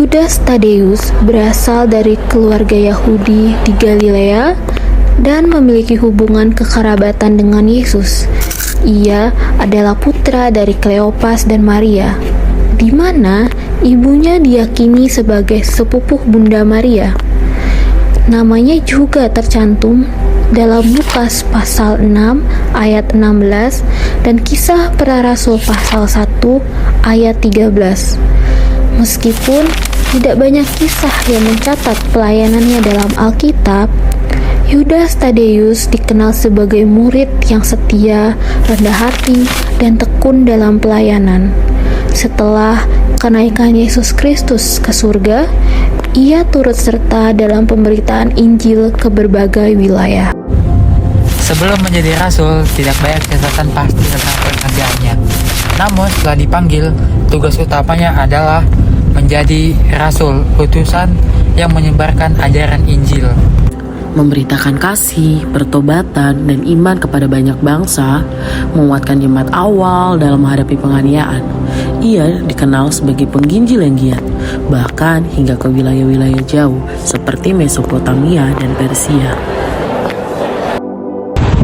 Yudas Tadeus berasal dari keluarga Yahudi di Galilea dan memiliki hubungan kekerabatan dengan Yesus. Ia adalah putra dari Kleopas dan Maria, di mana ibunya diyakini sebagai sepupuh Bunda Maria. Namanya juga tercantum dalam Lukas pasal 6 ayat 16 dan Kisah Para Rasul pasal 1 ayat 13. Meskipun tidak banyak kisah yang mencatat pelayanannya dalam Alkitab, Yudas Tadeus dikenal sebagai murid yang setia, rendah hati, dan tekun dalam pelayanan. Setelah kenaikan Yesus Kristus ke surga, ia turut serta dalam pemberitaan Injil ke berbagai wilayah. Sebelum menjadi rasul, tidak banyak catatan pasti tentang pekerjaannya. Namun setelah dipanggil, tugas utamanya adalah menjadi rasul, utusan yang menyebarkan ajaran Injil. Memberitakan kasih, pertobatan, dan iman kepada banyak bangsa, menguatkan jemaat awal dalam menghadapi penganiayaan. Ia dikenal sebagai pengginjil yang giat, bahkan hingga ke wilayah-wilayah jauh seperti Mesopotamia dan Persia.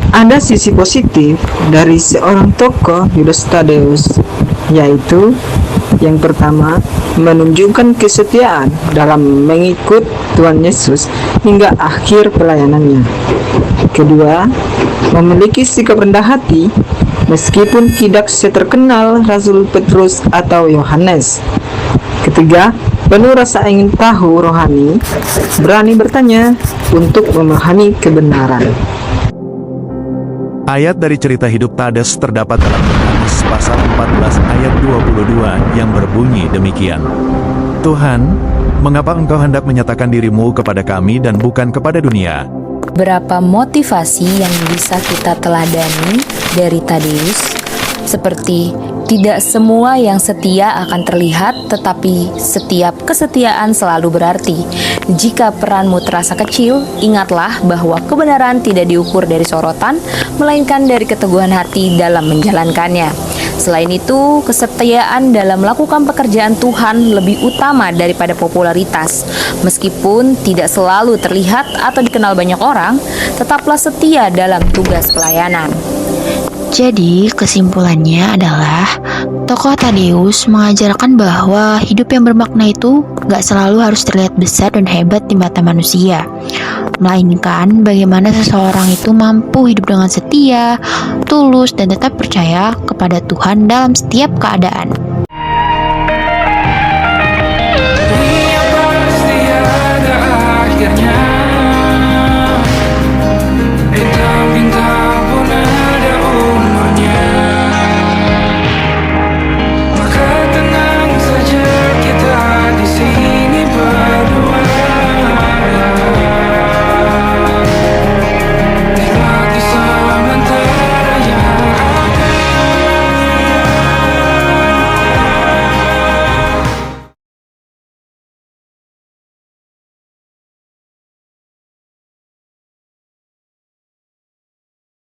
Ada sisi positif dari seorang tokoh Yudas Tadeus, yaitu yang pertama, menunjukkan kesetiaan dalam mengikut Tuhan Yesus hingga akhir pelayanannya. Kedua, memiliki sikap rendah hati meskipun tidak seterkenal Rasul Petrus atau Yohanes. Ketiga, penuh rasa ingin tahu rohani, berani bertanya untuk memahami kebenaran. Ayat dari cerita hidup Tadeus terdapat dalam Yohanes pasal 14 ayat 22 yang berbunyi demikian. Tuhan, mengapa engkau hendak menyatakan dirimu kepada kami dan bukan kepada dunia? Berapa motivasi yang bisa kita teladani dari Tadeus? Seperti tidak semua yang setia akan terlihat, tetapi setiap kesetiaan selalu berarti. Jika peranmu terasa kecil, ingatlah bahwa kebenaran tidak diukur dari sorotan, melainkan dari keteguhan hati dalam menjalankannya. Selain itu, kesetiaan dalam melakukan pekerjaan Tuhan lebih utama daripada popularitas. Meskipun tidak selalu terlihat atau dikenal banyak orang, tetaplah setia dalam tugas pelayanan. Jadi, kesimpulannya adalah tokoh Tadeus mengajarkan bahwa hidup yang bermakna itu gak selalu harus terlihat besar dan hebat di mata manusia, melainkan bagaimana seseorang itu mampu hidup dengan setia, tulus, dan tetap percaya kepada Tuhan dalam setiap keadaan.